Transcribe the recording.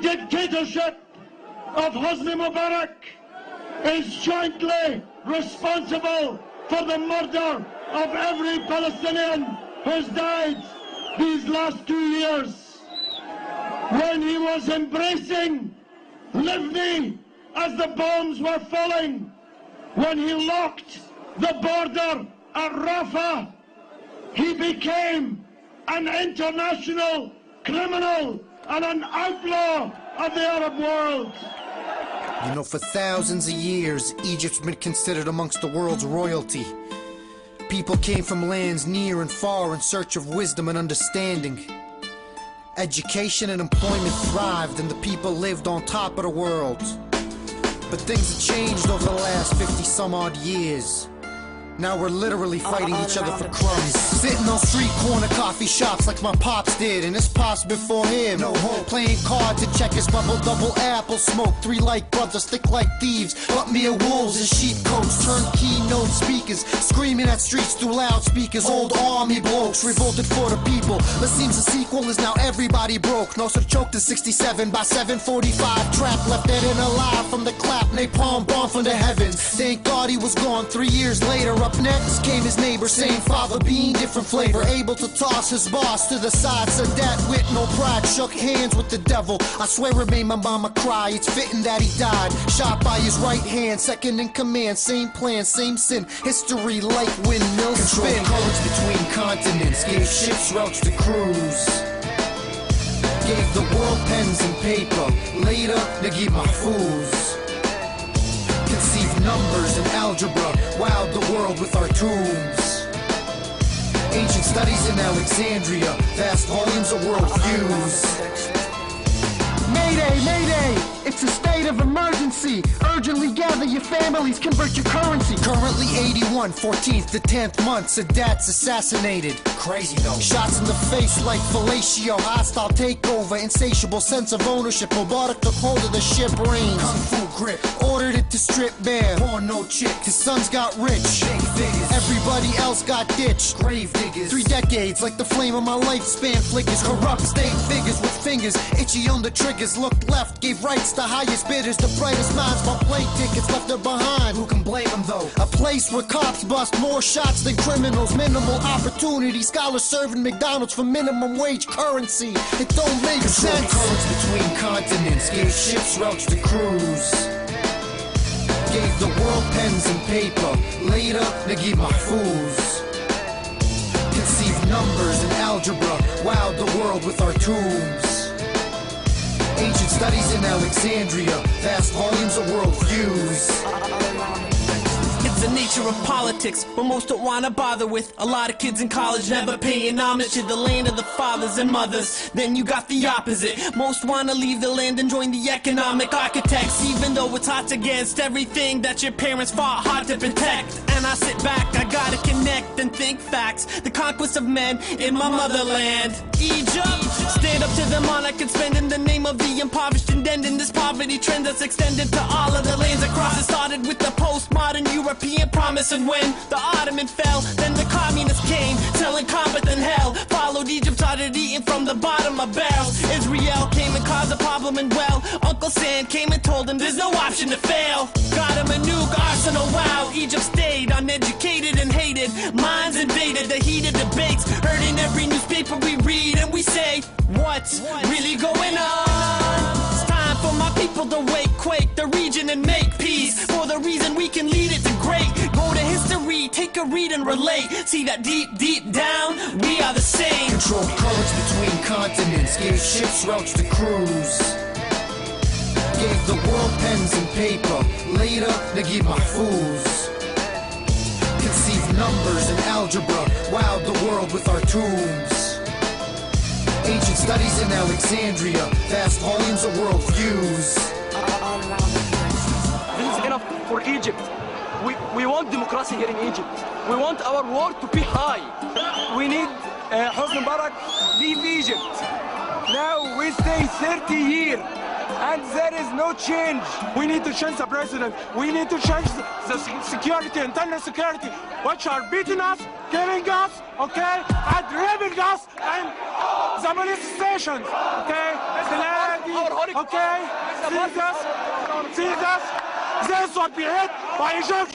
dictatorship of Hosni Mubarak is jointly responsible for the murder of every Palestinian who has died these last 2 years. When he was embracing Livni as the bombs were falling, when he locked the border at Rafah, he became an international criminal and an outlaw of the Arab world. You know, for thousands of years, Egypt's been considered amongst the world's royalty. People came from lands near and far in search of wisdom and understanding. Education and employment thrived, and the people lived on top of the world. But things have changed over the last 50-some-odd years. Now we're literally fighting each other for crumbs. Sitting on street corner coffee shops like my pops did, and his pops before him. No hope. Playing cards and checkers, bubble double apple smoke. 3 like brothers, thick like thieves, but mere wolves in sheep coats. Turn keynote speakers, screaming at streets through loudspeakers. Old army blokes revolted for the people, but seems the sequel is now everybody broke. No, so choked in 67 by 745. Trapped, left dead and alive from the clap. Napalm bomb from the heavens. Thank God he was gone 3 years later. Up next came his neighbor, same father, being different flavor. Able to toss his boss to the side. Said that with no pride, shook hands with the devil. I swear it made my mama cry. It's fitting that he died, shot by his right hand. Second in command, same plan, same sin. History like windmills spin. Currents between continents, gave ships routes to cruise. Gave the world pens and paper, later Nagib Mahfouz. Conceived numbers and algebra, wowed the world with our tombs. Ancient studies in Alexandria, vast volumes of world views. Mayday, mayday! It's a state of emergency. Urgently gather your families, convert your currency. Currently 81, 14th to 10th month, Sadat's assassinated. Crazy though. Shots in the face like fellatio, hostile takeover, insatiable sense of ownership. Mubarak took hold of the ship reins. Kung fu grip, ordered it to strip bare. Born no chick, his sons got rich. Big figures. Everybody else got ditched. Grave diggers. 3 decades, like the flame of my lifespan flickers. Corrupt state figures with fingers itchy on the triggers. Looked left, gave rights to highest bidders. The brightest minds bought plane tickets, left her behind. Who can blame them though? A place where cops bust more shots than criminals. Minimal opportunity, scholars serving McDonald's for minimum wage currency. It don't make sense. Currents between continents, gave ships routes to cruise. Gave the world pens and paper, later Nagib Mahfouz. Conceived numbers and algebra, wowed the world with our tombs. Ancient studies in Alexandria, vast volumes of world views. It's the nature of politics, what most don't wanna bother with. A lot of kids in college never paying homage to the land of the fathers and mothers. Then you got the opposite. Most wanna leave the land and join the economic architects, even though it's hot against everything that your parents fought hard to protect. And I sit back, I gotta connect and think facts. The conquest of men in my motherland, Egypt. Stand up to the monarch and spend in the name of the impoverished and ending this poverty trend that's extended to all of the lands across. It started with the postmodern European promise, and when the Ottoman fell, then the communists came, selling competent hell. Followed Egypt, started eating from the bottom of barrels. Israel came and caused a problem, and well, Uncle Sam came and told him there's no option to fail. Got him a nuke arsenal, wow. Egypt stayed uneducated and hated. Minds invaded the heated debates, heard in every newspaper we read, and we say, what's really going on? It's time for my people to wake, quake the region and make peace. For the reason we can lead it to great. Go to history, take a read and relate. See that deep, deep down, we are the same. Controlled currents between continents, gave ships routes to cruise. Gave the world pens and paper, later Nagib Mahfouz. Conceived numbers and algebra, wowed the world with our tombs. Ancient studies in Alexandria, vast volumes of world views. This is enough for Egypt. We want democracy here in Egypt. We want our war to be high. We need Hosni Mubarak leave Egypt. Now we stay 30 years and there is no change. We need to change the president. We need to change the security, internal security, which are beating us, killing us, okay, and raping us, and the police stations, okay, the land, our holy Okay, It's a see this? This was be hit by Egypt.